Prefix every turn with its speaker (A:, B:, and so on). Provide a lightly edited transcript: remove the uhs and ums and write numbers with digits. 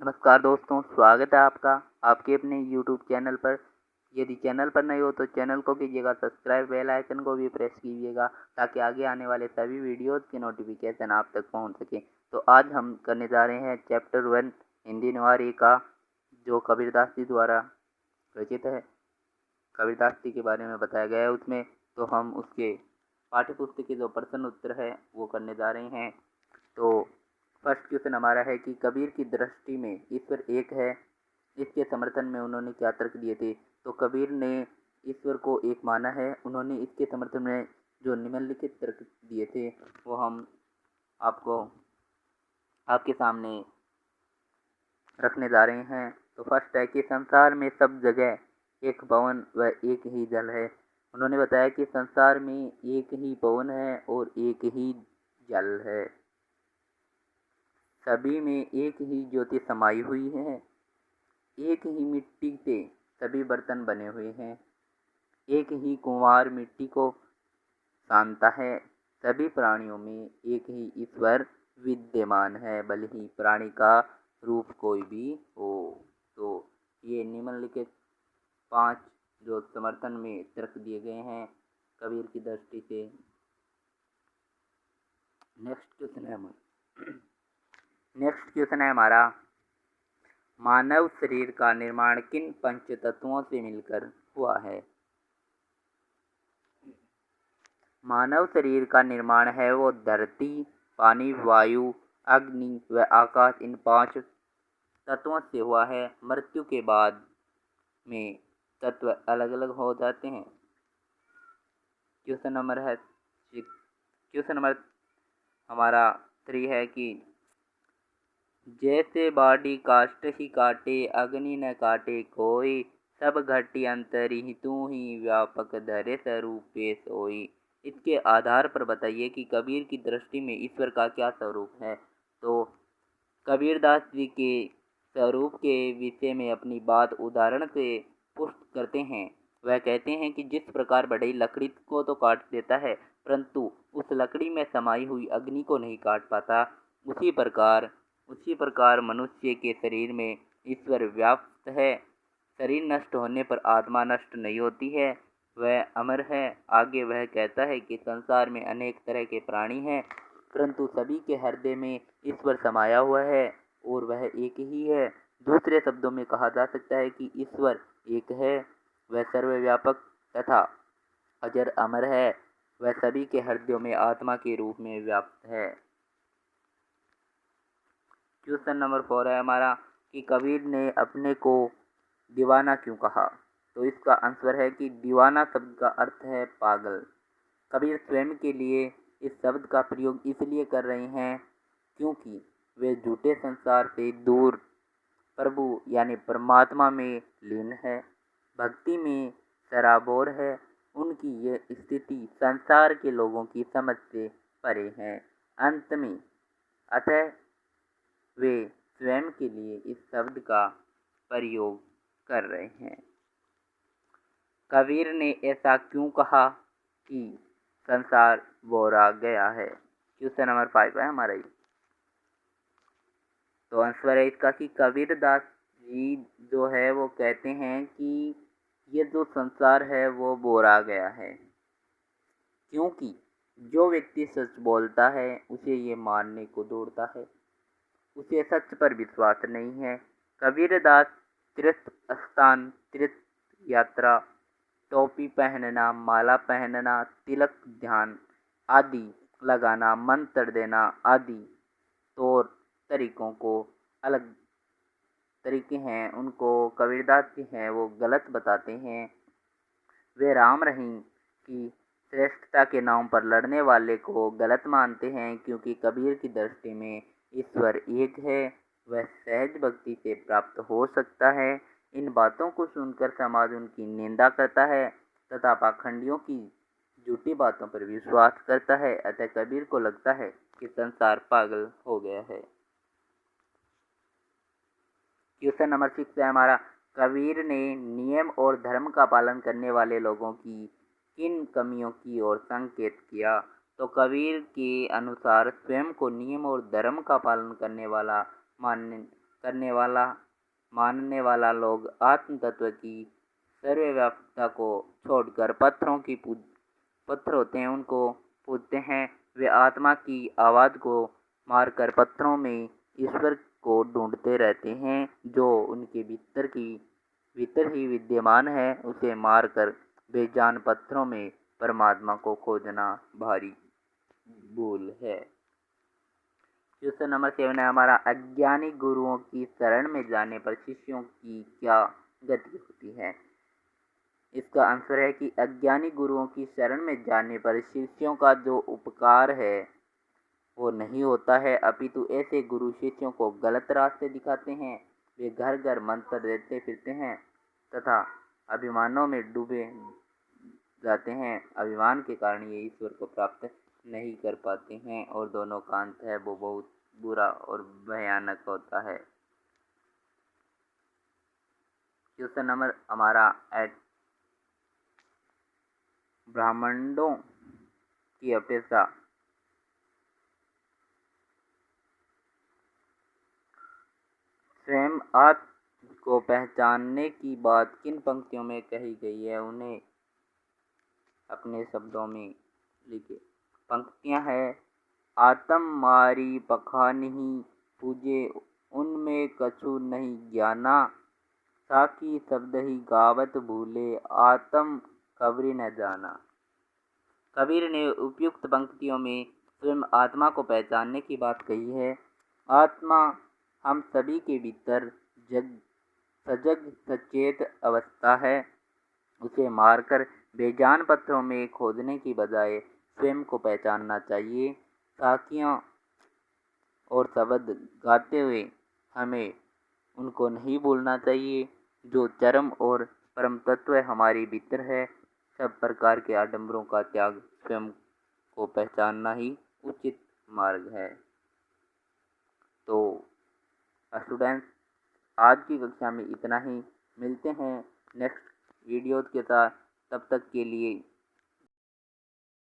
A: नमस्कार दोस्तों, स्वागत है आपका आपके अपने यूट्यूब चैनल पर। यदि चैनल पर नए हो तो चैनल को कीजिएगा सब्सक्राइब, बेल आइकन को भी प्रेस कीजिएगा ताकि आगे आने वाले सभी वीडियोज़ के नोटिफिकेशन आप तक पहुंच सके। तो आज हम करने जा रहे हैं चैप्टर 1 हिंदी निवारी का, जो कबीरदास जी द्वारा रचित है। कबीरदास जी के बारे में बताया गया है उसमें, तो हम उसके पाठ्य पुस्तक के जो प्रश्न उत्तर है वो करने जा रहे हैं। तो फर्स्ट क्वेश्चन हमारा है कि कबीर की दृष्टि में ईश्वर एक है, इसके समर्थन में उन्होंने क्या तर्क दिए थे। तो कबीर ने ईश्वर को एक माना है। उन्होंने इसके समर्थन में जो निम्नलिखित तर्क दिए थे वो हम आपको आपके सामने रखने जा रहे हैं। तो फर्स्ट है कि संसार में सब जगह एक पवन व एक ही जल है। उन्होंने बताया कि संसार में एक ही पवन है और एक ही जल है। सभी में एक ही ज्योति समाई हुई है। एक ही मिट्टी से सभी बर्तन बने हुए हैं। एक ही कुंवार मिट्टी को सानता है। सभी प्राणियों में एक ही ईश्वर विद्यमान है, भले ही प्राणी का रूप कोई भी हो। तो ये निम्नलिखित 5 जो समर्थन में तर्क दिए गए हैं कबीर की दृष्टि से। नेक्स्ट क्वेश्चन है हमारा, मानव शरीर का निर्माण किन पंच तत्वों से मिलकर हुआ है। मानव शरीर का निर्माण है वो धरती, पानी, वायु, अग्नि व आकाश, इन 5 तत्वों से हुआ है। मृत्यु के बाद में तत्व अलग अलग हो जाते हैं। क्वेश्चन नंबर हमारा 3 है कि जैसे बाड़ी काष्ठ ही काटे, अग्नि न काटे कोई, सब घटी अंतरी तू ही व्यापक धरे स्वरूपे सोई। इसके आधार पर बताइए कि कबीर की दृष्टि में ईश्वर का क्या स्वरूप है। तो कबीरदास जी के स्वरूप के विषय में अपनी बात उदाहरण से पुष्ट करते हैं। वह कहते हैं कि जिस प्रकार बढ़ई लकड़ी को तो काट देता है परंतु उस लकड़ी में समाई हुई अग्नि को नहीं काट पाता, उसी प्रकार मनुष्य के शरीर में ईश्वर व्याप्त है। शरीर नष्ट होने पर आत्मा नष्ट नहीं होती है, वह अमर है। आगे वह कहता है कि संसार में अनेक तरह के प्राणी हैं परंतु सभी के हृदय में ईश्वर समाया हुआ है और वह एक ही है। दूसरे शब्दों में कहा जा सकता है कि ईश्वर एक है, वह सर्वव्यापक तथा अजर अमर है, वह सभी के हृदयों में आत्मा के रूप में व्याप्त है। क्वेश्चन नंबर 4 है हमारा कि कबीर ने अपने को दीवाना क्यों कहा। तो इसका आंसर है कि दीवाना शब्द का अर्थ है पागल। कबीर स्वयं के लिए इस शब्द का प्रयोग इसलिए कर रहे हैं क्योंकि वे झूठे संसार से दूर प्रभु यानी परमात्मा में लीन है, भक्ति में सराबोर है। उनकी ये स्थिति संसार के लोगों की समझ से परे है। अंत में अतः वे स्वयं के लिए इस शब्द का प्रयोग कर रहे हैं। कबीर ने ऐसा क्यों कहा कि संसार बोरा गया है। क्वेश्चन नंबर 5 है हमारा ये। तो आंसर है इसका कि कबीरदास जी जो है वो कहते हैं कि ये जो संसार है वो बोरा गया है, क्योंकि जो व्यक्ति सच बोलता है उसे ये मानने को दौड़ता है, उसे सच पर विश्वास नहीं है। कबीरदास तीर्थ स्थान, तीर्थ यात्रा, टोपी पहनना, माला पहनना, तिलक, ध्यान आदि लगाना, मंत्र देना आदि तौर तरीकों को अलग तरीके हैं, उनको कबीरदास जी हैं वो गलत बताते हैं। वे राम रहीम की श्रेष्ठता के नाम पर लड़ने वाले को गलत मानते हैं, क्योंकि कबीर की दृष्टि में ईश्वर एक है, वह सहज भक्ति से प्राप्त हो सकता है। इन बातों को सुनकर समाज उनकी निंदा करता है तथा पाखंडियों की झूठी बातों पर विश्वास करता है। अतः कबीर को लगता है कि संसार पागल हो गया है। क्वेश्चन नंबर 6 है हमारा, कबीर ने नियम और धर्म का पालन करने वाले लोगों की किन कमियों की ओर संकेत किया। तो कबीर के अनुसार स्वयं को नियम और धर्म का पालन करने वाला मानने करने वाला मानने वाला लोग आत्म तत्व की सर्वव्यापकता को छोड़कर पत्थर होते हैं उनको पूजते हैं। वे आत्मा की आवाज़ को मारकर पत्थरों में ईश्वर को ढूंढते रहते हैं जो उनके भीतर ही विद्यमान है। उसे मारकर बेजान पत्थरों में परमात्मा को खोजना भारी भूल है। क्वेश्चन नंबर 7 है हमारा, अज्ञानी गुरुओं की शरण में जाने पर शिष्यों की क्या गति होती है। इसका आंसर है कि अज्ञानी गुरुओं की शरण में जाने पर शिष्यों का जो उपकार है वो नहीं होता है, अपितु ऐसे गुरु शिष्यों को गलत रास्ते दिखाते हैं। वे घर घर मंत्र देते फिरते हैं तथा अभिमानों में डूबे जाते हैं। अभिमान के कारण ये ईश्वर को प्राप्त नहीं कर पाते हैं और दोनों का अंत है वो बहुत बुरा और भयानक होता है। क्वेश्चन नंबर हमारा 8, ब्राह्मणों की अपेक्षा स्वयं आत्म को पहचानने की बात किन पंक्तियों में कही गई है, उन्हें अपने शब्दों में लिखिए। पंक्तियां हैं, आत्म मारी पखानहि पूजे उनमें कछु नहीं ज्ञाना, साकी शब्द ही गावत भूले आत्म कबीर न जाना। कबीर ने उपयुक्त पंक्तियों में स्वयं आत्मा को पहचानने की बात कही है। आत्मा हम सभी के भीतर सजग सचेत अवस्था है। उसे मारकर बेजान पत्थरों में खोदने की बजाय स्वयं को पहचानना चाहिए। साखियाँ और शब्द गाते हुए हमें उनको नहीं भूलना चाहिए। जो चरम और परम तत्व हमारे भीतर है, सब प्रकार के आडंबरों का त्याग स्वयं को पहचानना ही उचित मार्ग है। तो स्टूडेंट्स, आज की कक्षा में इतना ही। मिलते हैं नेक्स्ट वीडियोज़ के साथ। तब तक के लिए